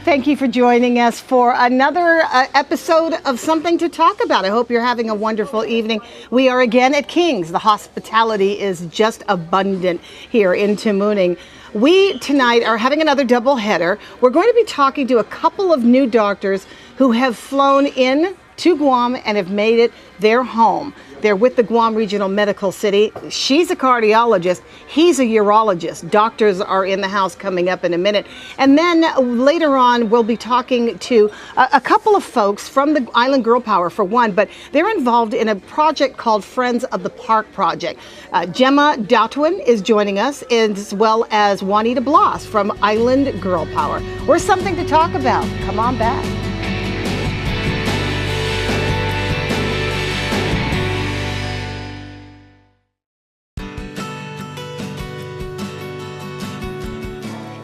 Thank you for joining us for another episode of Something to Talk About. I hope you're having a wonderful evening. We are again at King's. The hospitality is just abundant here in Tamuning. We tonight are having another double header. We're going to be talking to a couple of new doctors who have flown in to Guam and have made it their home. They're with the Guam Regional Medical City. She's a cardiologist. He's a urologist. Doctors are in the house coming up in a minute. And then later on, we'll be talking to a couple of folks from the Island Girl Power, for one, but they're involved in a project called Friends of the Park Project. Gemma Dautwin is joining us, as well as Juanita Blas from Island Girl Power. We're Something to Talk About. Come on back.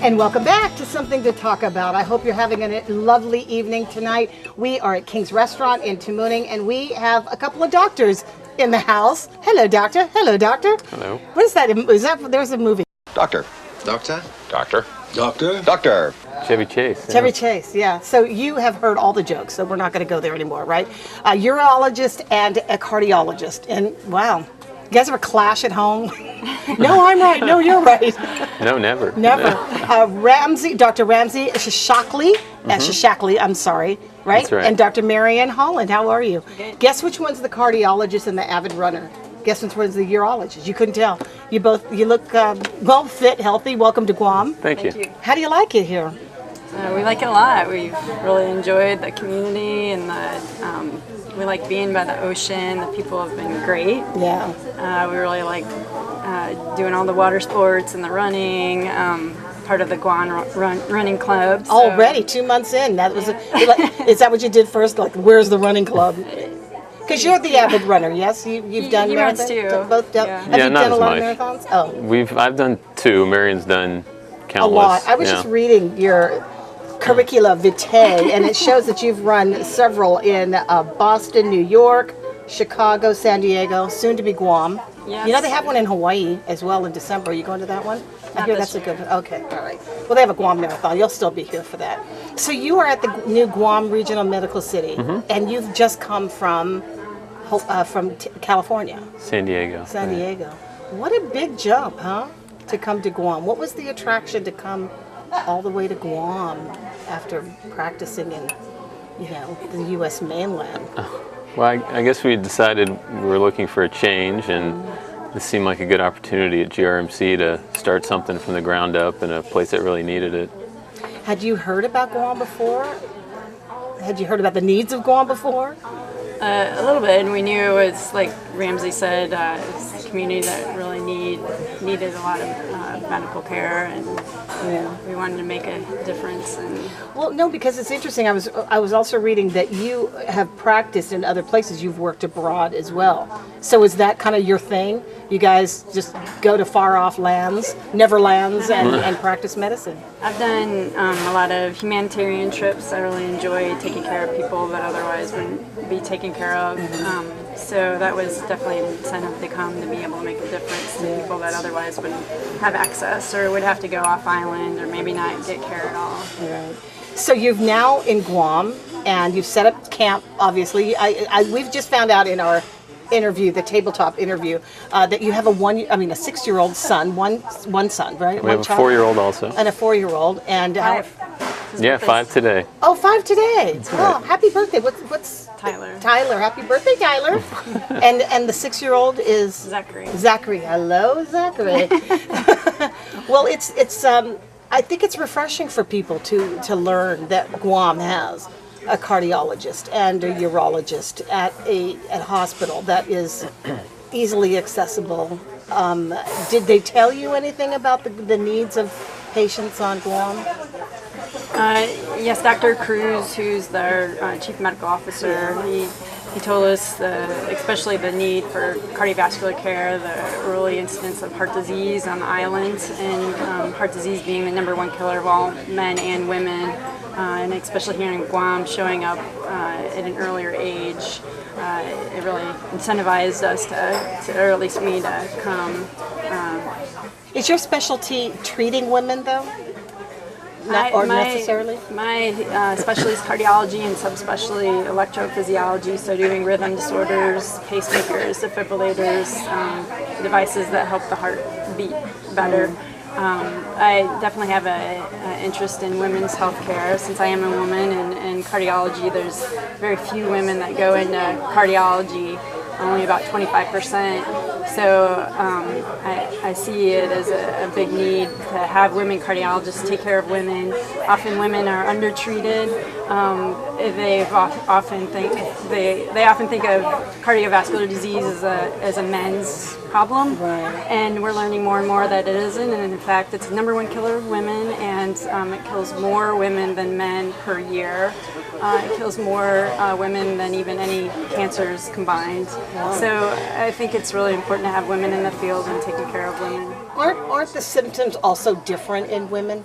And welcome back to Something to Talk About. I hope you're having a lovely evening tonight. We are at King's Restaurant in Tamuning, and we have a couple of doctors in the house. Hello, doctor. Hello, doctor. Hello. What is that? Is that there's a movie? Doctor. Doctor. Doctor. Doctor. Doctor. Chevy Chase. Chevy Chase, yeah. So you have heard all the jokes, so we're not going to go there anymore, right? A urologist and a cardiologist. And wow. You guys ever clash at home? No, I'm right. No, you're right. No, never. Never. Dr. Ramsey Shishakli, I'm sorry, right? That's right. And Dr. Marianne Holland, how are you? Good. Guess which one's the cardiologist and the avid runner? Guess which one's the urologist? You couldn't tell. You look well fit, healthy. Welcome to Guam. Thank you. How do you like it here? We like it a lot. We've really enjoyed the community and we like being by the ocean. The people have been great. Yeah. We really like doing all the water sports and the running. Part of the Guam running club. So. Already 2 months in. That was. Is that what you did first? Like, where's the running club? Because you're the avid runner, yes? You've done he runs marathons too. Both done. Yeah. Have Yeah, you not done a as lot much. of marathons? Oh. I've done 2. Marion's done A countless. lot. I was just reading your curricula vitae, and it shows that you've run several in Boston, New York, Chicago, San Diego, soon to be Guam. Yes. You know they have one in Hawaii as well in December. Are you going to that one? I Not hear this that's a good. Okay, all right. Well, they have a Guam marathon. You'll still be here for that. So you are at the new Guam Regional Medical City, and you've just come from California. San Diego. San Right. Diego. What a big jump, huh? To come to Guam. What was the attraction to come all the way to Guam after practicing in, the U.S. mainland? Well, I guess we decided we were looking for a change, and this seemed like a good opportunity at GRMC to start something from the ground up in a place that really needed it. Had you heard about Guam before? Had you heard about the needs of Guam before? A little bit, and we knew it was, like Ramsey said, it's a community that really needed a lot of medical care, and we wanted to make a difference. And Well, no, because it's interesting. I was also reading that you have practiced in other places. You've worked abroad as well. So is that kind of your thing? You guys just go to far off lands, neverlands, and practice medicine? I've done a lot of humanitarian trips. I really enjoy taking care of people that otherwise wouldn't be taken care of. So that was definitely an incentive to come, to be able to make a difference to people that otherwise wouldn't have access or would have to go off island or maybe not get care at all. Right. So you've now in Guam, and you've set up camp. Obviously, we've just found out in our interview, the tabletop interview, that you have a 6-year-old son, one son, right? We have a 4-year-old also. And a 4-year-old, and Yeah, 5 today. Oh, 5 today. Oh, happy birthday! What's Tyler. Tyler, happy birthday, Tyler! and the 6-year-old is Zachary. Zachary. Hello, Zachary. Well, it's I think it's refreshing for people to learn that Guam has a cardiologist and a urologist at a hospital that is easily accessible. Did they tell you anything about the needs of patients on Guam? Yes, Dr. Cruz, who's their chief medical officer, he told us especially the need for cardiovascular care, the early incidence of heart disease on the island, and heart disease being the #1 killer of all men and women, and especially here in Guam, showing up at an earlier age. It really incentivized us or at least me, to come. Is your specialty treating women, though? or necessarily? My specialty is cardiology and subspecialty electrophysiology, so doing rhythm disorders, pacemakers, defibrillators, devices that help the heart beat better. I definitely have an interest in women's health care since I am a woman, and cardiology, there's very few women that go into cardiology, only about 25%. So I see it as a big need to have women cardiologists take care of women. Often women are undertreated. They often think of cardiovascular disease as a men's problem, and we're learning more and more that it isn't. And in fact, it's the #1 killer of women, and it kills more women than men per year. It kills more women than even any cancers combined. Wow. So I think it's really important to have women in the field and taking care of women. Aren't the symptoms also different in women?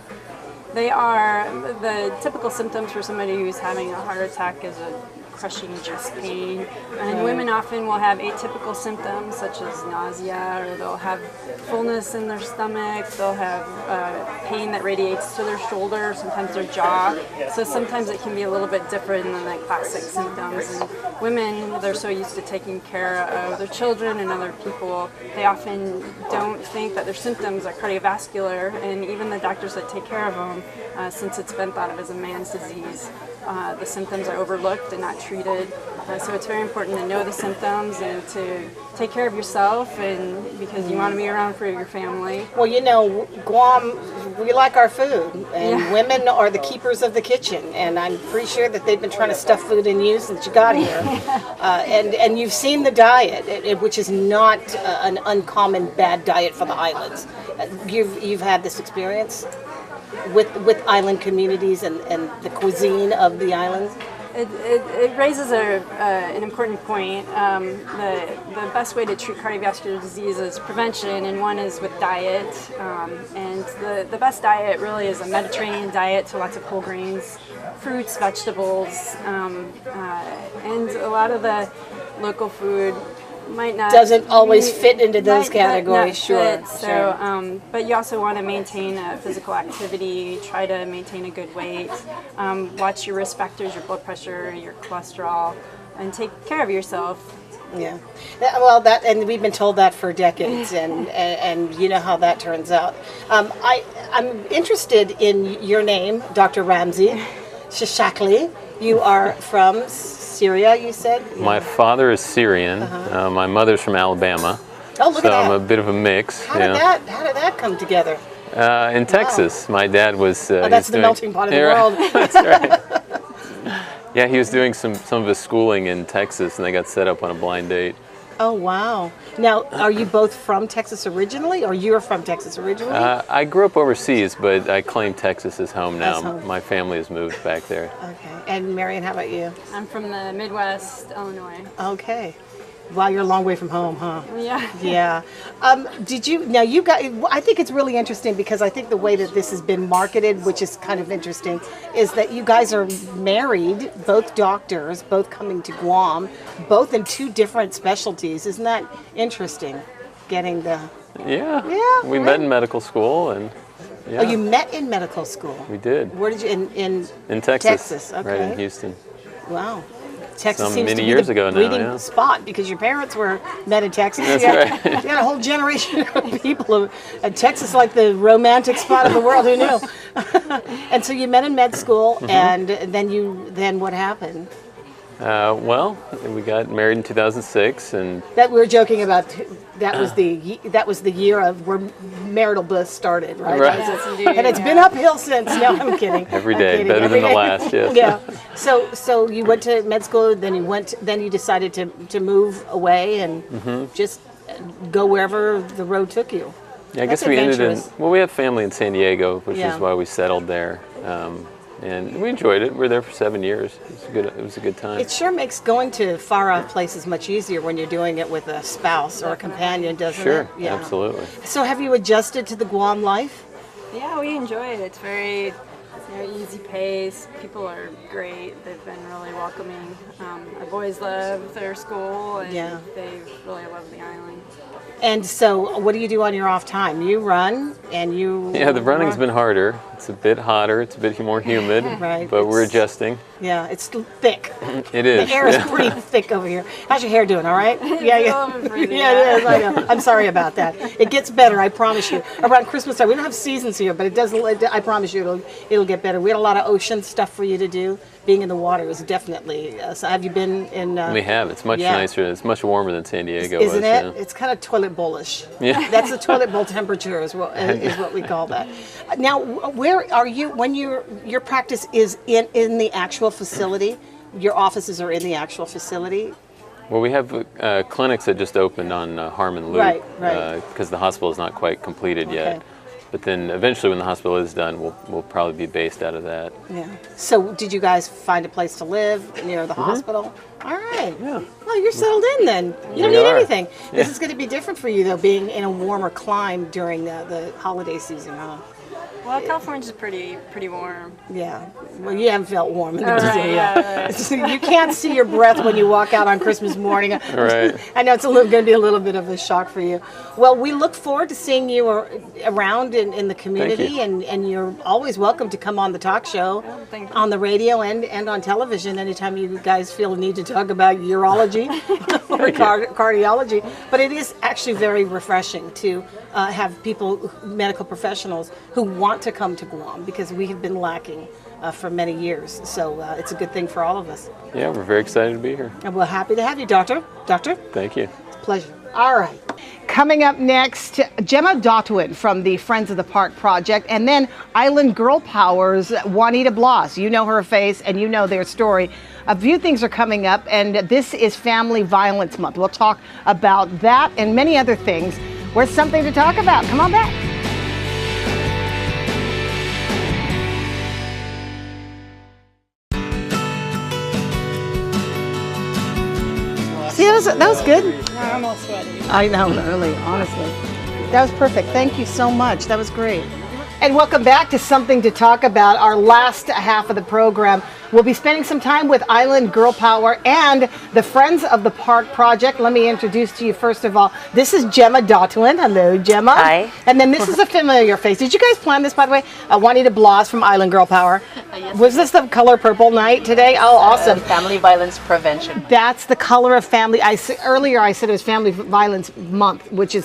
They are. The typical symptoms for somebody who's having a heart attack is a crushing chest pain, and women often will have atypical symptoms such as nausea, or they'll have fullness in their stomach, they'll have pain that radiates to their shoulder, sometimes their jaw. So sometimes it can be a little bit different than the classic symptoms. And women, they're so used to taking care of their children and other people, they often don't think that their symptoms are cardiovascular, and even the doctors that take care of them, since it's been thought of as a man's disease, the symptoms are overlooked and not treated. So it's very important to know the symptoms and to take care of yourself, and because you want to be around for your family. Well, you know, Guam, we like our food, and women are the keepers of the kitchen, and I'm pretty sure that they've been trying to stuff food in you since you got here. And you've seen the diet, which is not an uncommon bad diet for the islands. You've had this experience with island communities and the cuisine of the islands? It raises an important point. The best way to treat cardiovascular disease is prevention, and one is with diet. And the best diet really is a Mediterranean diet, so lots of whole grains, fruits, vegetables, and a lot of the local food might not doesn't always fit into those categories. Sure. So, but you also want to maintain a physical activity. Try to maintain a good weight. Watch your risk factors, your blood pressure, your cholesterol, and take care of yourself. Yeah. And we've been told that for decades, and you know how that turns out. I'm interested in your name, Dr. Ramzi Shishakli. You are from Syria, you said? My father is Syrian. My mother's from Alabama. Oh, look at that. So I'm a bit of a mix. How did that come together? In Texas. My dad was... that's the melting pot of the world. That's right. Yeah, he was doing some of his schooling in Texas, and they got set up on a blind date. Oh, wow. Now, are you both from Texas originally, or you're from Texas originally? I grew up overseas, but I claim Texas as home now. As home. My family has moved back there. Okay. And Marion, how about you? I'm from the Midwest, Illinois. Okay. Wow, you're a long way from home, huh? Yeah. Yeah. I think it's really interesting because I think the way that this has been marketed, which is kind of interesting, is that you guys are married, both doctors, both coming to Guam, both in 2 different specialties. Isn't that interesting? Getting the... Yeah. Yeah. We met in medical school, and... Yeah. Oh, you met in medical school? We did. Where did you, in Texas. Texas, okay. Right in Houston. Wow. Texas Some seems many to be years the ago now, breeding yeah. spot because your parents were met in Texas. That's right. You had a whole generation of people at Texas, like the romantic spot of the world. Who knew? And so you met in med school, and then what happened? Well, we got married in 2006, and That we were joking about. That was the year of where marital bliss started, right? Right. Yes, indeed. And it's been uphill since. No, I'm kidding. every I'm day kidding. better Every than the day. last. Yes. Yeah. So you went to med school, then you decided to move away and just go wherever the road took you. Yeah, I That's guess we ended in. adventurous. Well, we have family in San Diego, which Yeah. is why we settled there, and we enjoyed it. We were there for 7 years. It was a good time. It sure makes going to far off places much eeasier when you're doing it with a spouse or a companion, doesn't Sure, it? Yeah. absolutely. So have you adjusted to the Guam life? Yeah, we enjoy it. It's very easy easy pace. People are great. They've been really welcoming. The boys love their school, and Yeah. they really love the island. And so, what do you do on your off time? You run, and you. Yeah, the running's been harder. It's a bit hotter. It's a bit more humid. Right, But we're it's- adjusting. Yeah, it's thick. It is. The air is pretty thick over here. How's your hair doing? All right? Yeah, a little bit frizzy, yeah, it is. I know. I'm sorry about that. It gets better. I promise you. Around Christmas time, we don't have seasons here, but it does. I promise you, it'll get better. We had a lot of ocean stuff for you to do. Being in the water is definitely. So have you been in? We have. It's much Yeah. nicer. It's much warmer than San Diego Isn't was. it? Yeah. It's kind of toilet bowl-ish. Yeah. That's the toilet bowl temperature is what we call that. Now, where are you when your practice is in the actual facility? Your offices are in the actual facility. Well, we have clinics that just opened on Harmon Loop. Right, right. Because the hospital is not quite completed Okay. yet. But then eventually, when the hospital is done, we'll probably be based out of that. Yeah. So, did you guys find a place to live near the hospital? All right. Yeah. Well, you're settled in then. You don't We need are. anything. This Yeah. is going to be different for you though, being in a warmer climate during the holiday season, huh? Well, California's pretty warm. Yeah. Well, you haven't felt warm in the Right, desert yeah, yet. You can't see your breath when you walk out on Christmas morning. Right. I know it's going to be a little bit of a shock for you. Well, we look forward to seeing you around in the community, you. and you're always welcome to come on the talk show thank you. on the radio and on television anytime you guys feel a need to talk about urology or cardiology. But it is actually very refreshing to have people, medical professionals, who want to come to Guam because we have been lacking for many years. So it's a good thing for all of us. Yeah, we're very excited to be here. And we're happy to have you, Doctor. Doctor, Thank you. it's a pleasure. All right. Coming up next, Gemma Dotwin from the Friends of the Park Project, and then Island Girl Power's Juanita Blas. You know her face and you know their story. A few things are coming up, and this is Family Violence Month. We'll talk about that and many other things. There's something to talk about. Come on back. See, that was good. I'm all sweaty. I know, really, honestly. That was perfect. Thank you so much. That was great. And welcome back to Something to Talk About, our last half of the program. We'll be spending some time with Island Girl Power and the Friends of the Park Project. Let me introduce to you, first of all, this is Gemma Dotwin. Hello, Gemma. Hi. And then this is a familiar face. Did you guys plan this, by the way? Juanita Blas from Island Girl Power. Yes, Was this the color purple night today? Oh, awesome. Family violence prevention. That's the color of family. Earlier I said it was Family Violence Month, which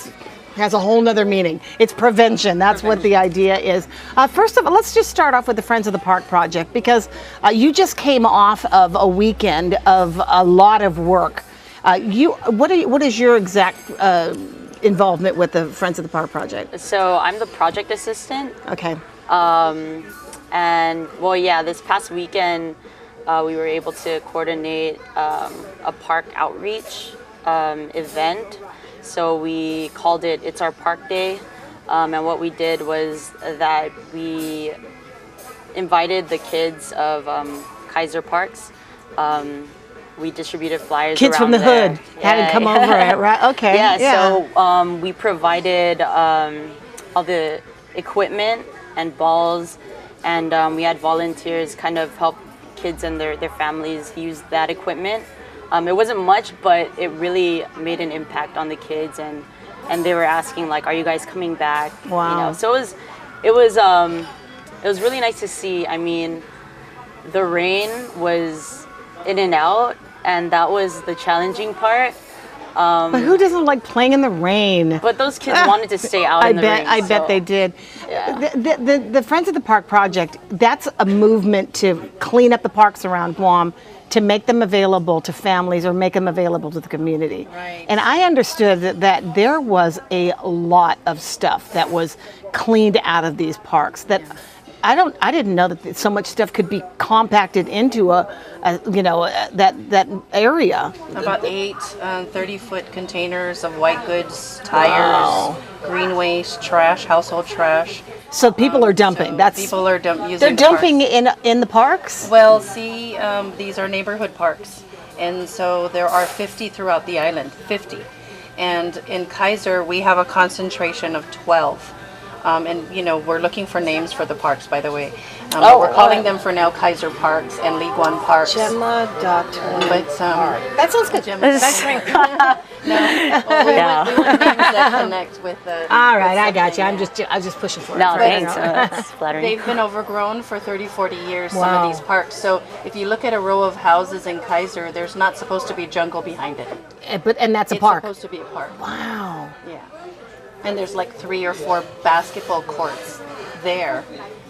has a whole nother meaning. It's prevention. That's what the idea is. First of all, let's just start off with the Friends of the Park Project, because you just came off of a weekend of a lot of work. What is your exact involvement with the Friends of the Park Project? So I'm the project assistant, Okay. and well, yeah, this past weekend we were able to coordinate a park outreach event. So we called it It's Our Park Day, and what we did was that we invited the kids of Kaiser Parks. We distributed flyers Kids from around the there. hood had to come over, right? Okay. Yeah, so we provided all the equipment and balls, and we had volunteers kind of help kids and their families use that equipment. It wasn't much, but it really made an impact on the kids, and they were asking like, "Are you guys coming back?" Wow. You know, so it was really nice to see. I mean, the rain was in and out, and that was the challenging part. But who doesn't like playing in the rain? But those kids wanted to stay out in the rain. I bet so- they did. Yeah. The Friends of the Park Project, that's a movement to clean up the parks around Guam, to make them available to families or make them available to the community. Right. And I understood that there was a lot of stuff that was cleaned out of these parks that I didn't know that so much stuff could be compacted into that area. About 8 30-foot containers of white goods, tires, green waste, trash, household trash. So people are dumping. So That's people are using. they're the dumping parks. in the parks. Well, see, these are neighborhood parks, and so there are 50 throughout the island. 50, and in Kaiser we have a concentration of 12. And we're looking for names for the parks, by the way. But we're calling them for now Kaiser Parks and League One Parks. Gemma Dotton. But That sounds good. Gemma Dotton. No, well, we want names that connect with the. All right, I with got you. something, I was just pushing for it. No, Sorry. thanks. That's flattering. They've been overgrown for 30, 40 years, some Wow. of these parks. So if you look at a row of houses in Kaiser, there's not supposed to be jungle behind it. And that's a It's park. supposed to be a park. Wow. Yeah. And there's like 3 or 4 basketball courts there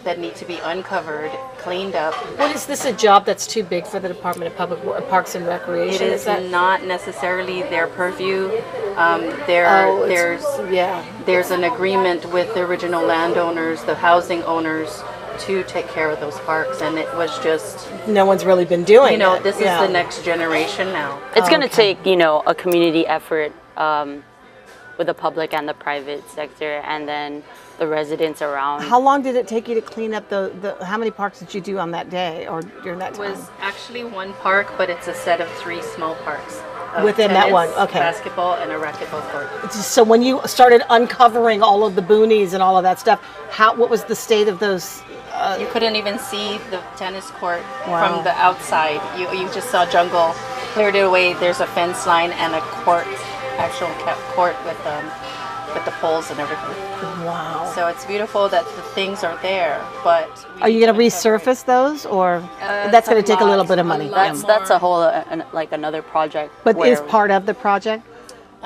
that need to be uncovered, cleaned up. What is this a job that's too big for the Department of Parks and Recreation? It is not necessarily their purview. There's an agreement with the original landowners, the housing owners, to take care of those parks, and it was just, No one's really been doing it. this is the next generation now. It's going to take, a community effort with the public and the private sector, and then the residents around. How long did it take you to clean up how many parks did you do on that day or during that It time? was actually one park, but it's a set of 3 small parks. Of Within that tennis, one, okay. Basketball and a racquetball court. So when you started uncovering all of the boonies and all of that stuff, what was the state of those? You couldn't even see the tennis court Wow. from the outside. You just saw jungle, cleared it away. There's a fence line and a court, actual court with the poles and everything. Wow. So it's beautiful that the things are there, but Are you going to resurface those, or that's going to take a little bit of money? That's a whole another project. But where, is part of the project?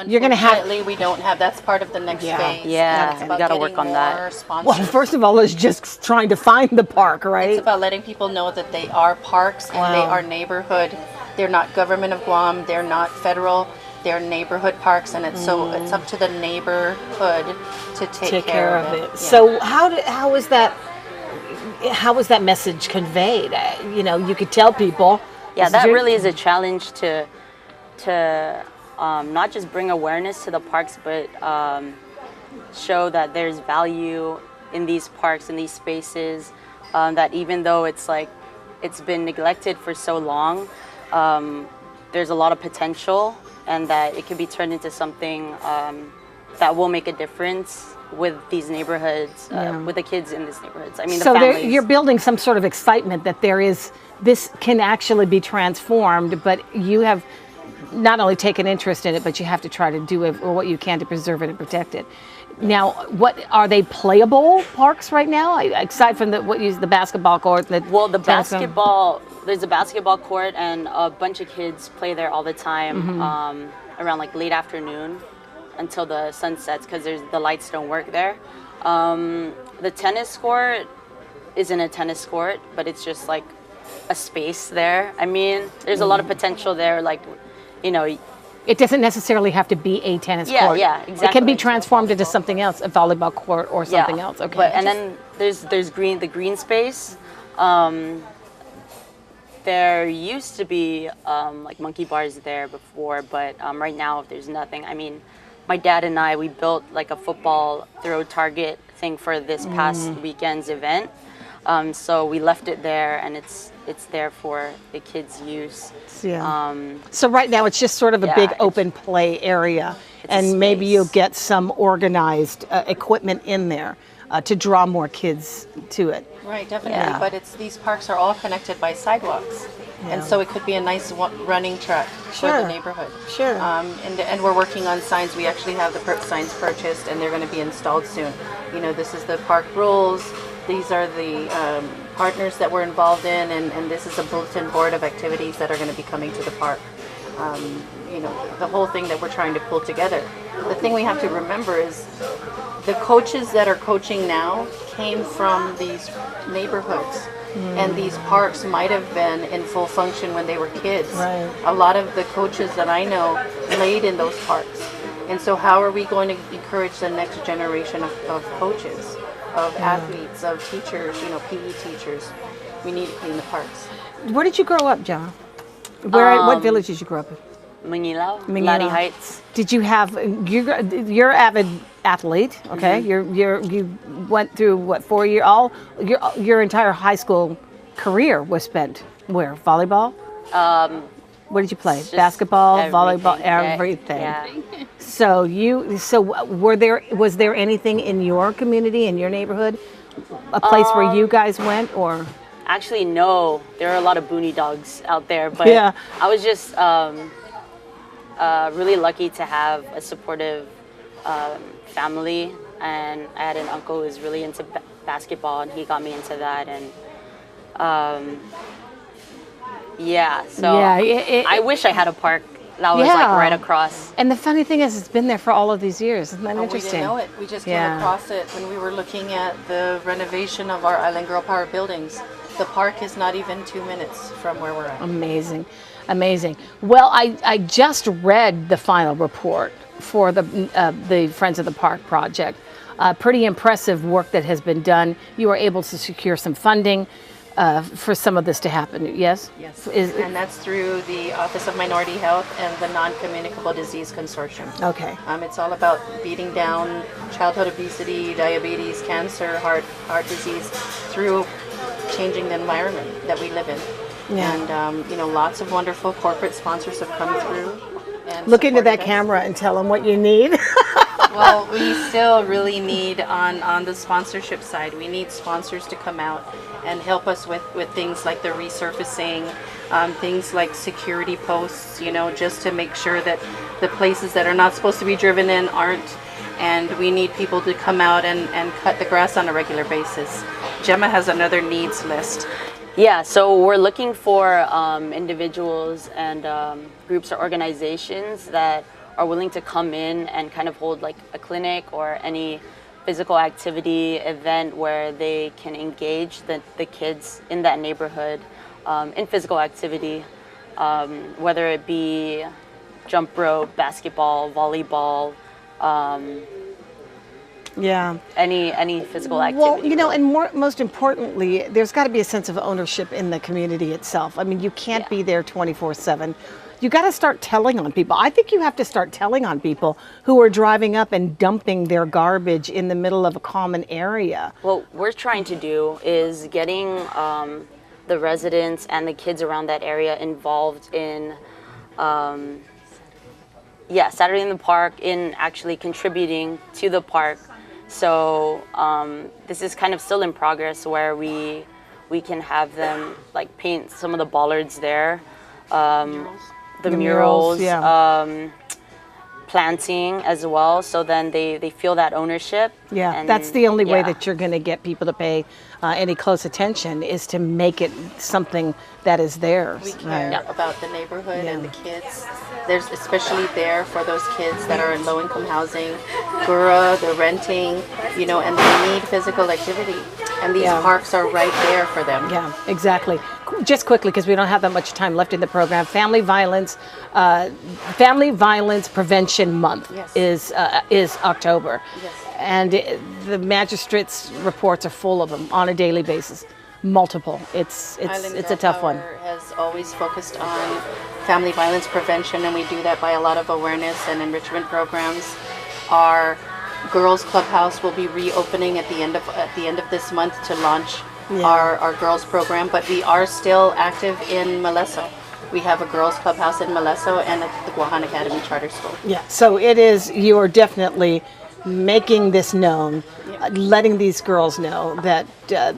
You're gonna have- Unfortunately, we don't have. That's part of the next phase. Yeah, It's we about gotta getting work on that. more sponsors. Well, first of all, it's just trying to find the park, right? It's about letting people know that they are parks and they Wow. are neighborhood. They're not government of Guam. They're not federal. They're neighborhood parks, and it's it's up to the neighborhood to take care of it. Yeah. So how was that message conveyed? You could tell people. Yeah, this that your- really is a challenge to not just bring awareness to the parks, but show that there's value in these parks, in these spaces, that even though it's been neglected for so long, there's a lot of potential, and that it can be turned into something that will make a difference with these neighborhoods, with the kids in these neighborhoods. I mean, So the families. you're building some sort of excitement that this can actually be transformed, but you have not only taken interest in it, but you have to try to do what you can to preserve it and protect it. Now, what are they playable parks right now? Aside from the basketball court, the tennis court? basketball, there's a basketball court, and a bunch of kids play there all the time around late afternoon until the sun sets, because the lights don't work there. The tennis court isn't a tennis court, but it's just a space there. I mean, there's a lot of potential there, It doesn't necessarily have to be a tennis court. Yeah, It can exactly. be transformed into something else, a volleyball court or something else. Okay. But, and then there's the green space. There used to be monkey bars there before, but right now there's nothing. I mean, my dad and I, we built a football throw target thing for this past weekend's event. So we left it there, and it's there for the kids' use. Yeah. So right now it's just sort of a big open play area, It's a and maybe space. you'll get some organized equipment in there to draw more kids to it. Right, definitely. Yeah. But these parks are all connected by sidewalks, and so it could be a nice running track for Sure. the neighborhood. Sure. And we're working on signs. We actually have the signs purchased, and they're going to be installed soon. This is the park rules. These are the partners that we're involved in, and this is a bulletin board of activities that are going to be coming to the park. The whole thing that we're trying to pull together. The thing we have to remember is the coaches that are coaching now came from these neighborhoods. And these parks might have been in full function when they were kids. Right. A lot of the coaches that I know played in those parks. And so how are we going to encourage the next generation of coaches, of athletes, of teachers, PE teachers? We need to clean the parks. Where did you grow up, John? What village did you grow up in? Manilao, Manilao. Ladi Heights. Did you have you're avid athlete, okay? You went through what 4 year your entire high school career was spent where? Volleyball? What did you play? Just Basketball, volleyball, everything. everything. Yeah. So was there anything in your community, in your neighborhood, a place where you guys went, or? Actually, no. There are a lot of boony dogs out there, but Yeah. I was just really lucky to have a supportive family, and I had an uncle who was really into basketball, and he got me into that, and I wish I had a park that was like right across. And the funny thing is, it's been there for all of these years. Isn't that Oh, interesting? we didn't know it. We just came Yeah. across it when we were looking at the renovation of our Island Girl Power buildings. The park is not even 2 minutes from where we're at. Amazing, amazing. Well, I just read the final report for the Friends of the Park project. Pretty impressive work that has been done. You were able to secure some funding for some of this to happen. Yes. Yes, Is, and that's through the Office of Minority Health and the Non-Communicable Disease Consortium. okay. It's all about beating down childhood obesity, diabetes, cancer, heart disease through changing the environment that we live in. Yeah. And lots of wonderful corporate sponsors have come through. And Look into that supported us. camera and tell them what you need. Well, we still really need on the sponsorship side, we need sponsors to come out and help us with things like the resurfacing, things like security posts, just to make sure that the places that are not supposed to be driven in aren't. And we need people to come out and cut the grass on a regular basis. Gemma has another needs list. Yeah, so we're looking for individuals and groups or organizations that are willing to come in and kind of hold like a clinic or any physical activity event where they can engage the kids in that neighborhood in physical activity, whether it be jump rope, basketball, volleyball, Yeah. any physical activity. Well, and most importantly, there's got to be a sense of ownership in the community itself. I mean, you can't be there 24/7. You got to start telling on people. I think you have to start telling on people who are driving up and dumping their garbage in the middle of a common area. What we're trying to do is getting the residents and the kids around that area involved in, Saturday in the Park, in actually contributing to the park. So this is kind of still in progress, where we can have them like paint some of the bollards there, the murals, planting as well, so then they feel that ownership. Yeah, and, that's the only way yeah. that you're going to get people to pay any close attention, is to make it something that is theirs. We care about the neighborhood and the kids. There's especially there for those kids that are in low-income housing, GURA, the renting, and they need physical activity. And these parks are right there for them. Yeah, exactly. Just quickly, because we don't have that much time left in the program, Family Violence Prevention Month is October. Yes. And the magistrates' reports are full of them on a daily basis, multiple. It's a tough one. Power has always focused on family violence prevention, and we do that by a lot of awareness and enrichment programs. Our Girls Clubhouse will be reopening at the end of this month to launch our girls program, but we are still active in Molesso. We have a girls clubhouse in Molesso and at the Guahan Academy Charter School. Yeah, so you are definitely making this known, letting these girls know that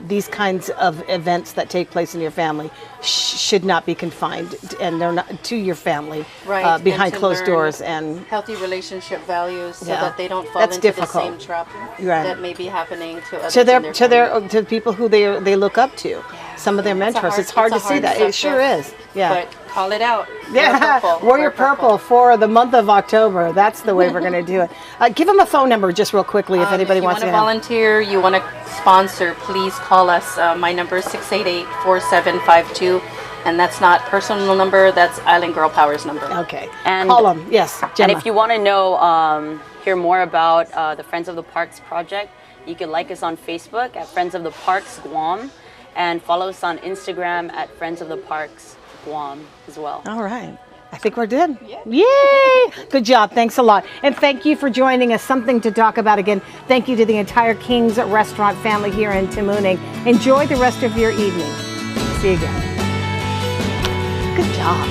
these kinds of events that take place in your family should not be confined, and they're not to your family, Right, behind and to closed learn doors, and healthy relationship values, so Yeah. that they don't fall That's into difficult. the same trap Right. that may be happening to others. to in their family. to people who they look up to, some of their mentors. It's hard to see that. It sure is. Yeah. But call it out. Yeah, Warrior Purple for the month of October. That's the way we're going to do it. Give them a phone number just real quickly if anybody if you wants want to to volunteer, you want to sponsor, please call us. My number is 688-4752, and that's not personal number, that's Island Girl Power's number. Okay. And- Call them. Yes, Gemma. And if you want to know, hear more about the Friends of the Parks project, you can like us on Facebook at Friends of the Parks Guam, and follow us on Instagram at Friends of the Parks Guam as well. All right. I think we're done. Yay! Good job. Thanks a lot. And thank you for joining us. Something to talk about again. Thank you to the entire King's Restaurant family here in Tamuning. Enjoy the rest of your evening. See you again. Good job.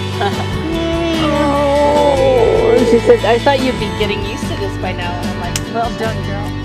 Yay. Oh, She says, I thought you'd be getting used to this by now. And I'm like, well done, girl.